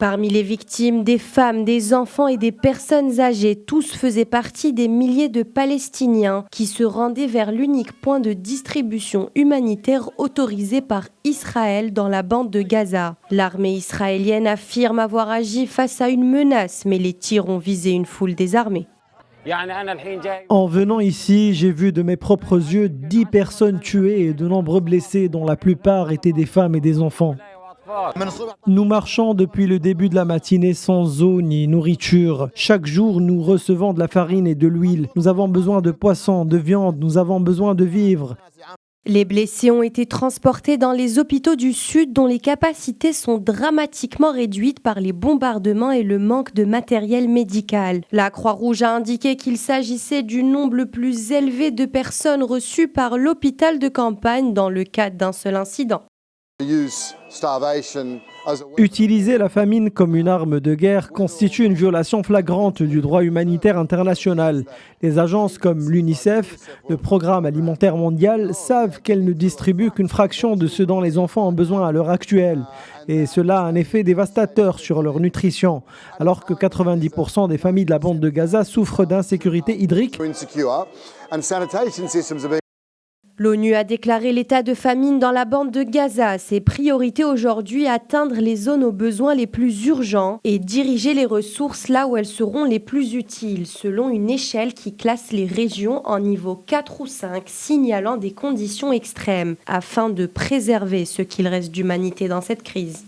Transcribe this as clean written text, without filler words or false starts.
Parmi les victimes, des femmes, des enfants et des personnes âgées, tous faisaient partie des milliers de Palestiniens qui se rendaient vers l'unique point de distribution humanitaire autorisé par Israël dans la bande de Gaza. L'armée israélienne affirme avoir agi face à une menace, mais les tirs ont visé une foule désarmée. En venant ici, j'ai vu de mes propres yeux 10 personnes tuées et de nombreux blessés, dont la plupart étaient des femmes et des enfants. Nous marchons depuis le début de la matinée sans eau ni nourriture. Chaque jour, nous recevons de la farine et de l'huile. Nous avons besoin de poissons, de viande, nous avons besoin de vivres. Les blessés ont été transportés dans les hôpitaux du Sud dont les capacités sont dramatiquement réduites par les bombardements et le manque de matériel médical. La Croix-Rouge a indiqué qu'il s'agissait du nombre le plus élevé de personnes reçues par l'hôpital de campagne dans le cadre d'un seul incident. Utiliser la famine comme une arme de guerre constitue une violation flagrante du droit humanitaire international. Les agences comme l'UNICEF, le Programme alimentaire mondial, savent qu'elles ne distribuent qu'une fraction de ce dont les enfants ont besoin à l'heure actuelle. Et cela a un effet dévastateur sur leur nutrition, alors que 90% des familles de la bande de Gaza souffrent d'insécurité hydrique. L'ONU a déclaré l'état de famine dans la bande de Gaza. Ses priorités aujourd'hui, atteindre les zones aux besoins les plus urgents et diriger les ressources là où elles seront les plus utiles, selon une échelle qui classe les régions en niveau 4 ou 5, signalant des conditions extrêmes, afin de préserver ce qu'il reste d'humanité dans cette crise.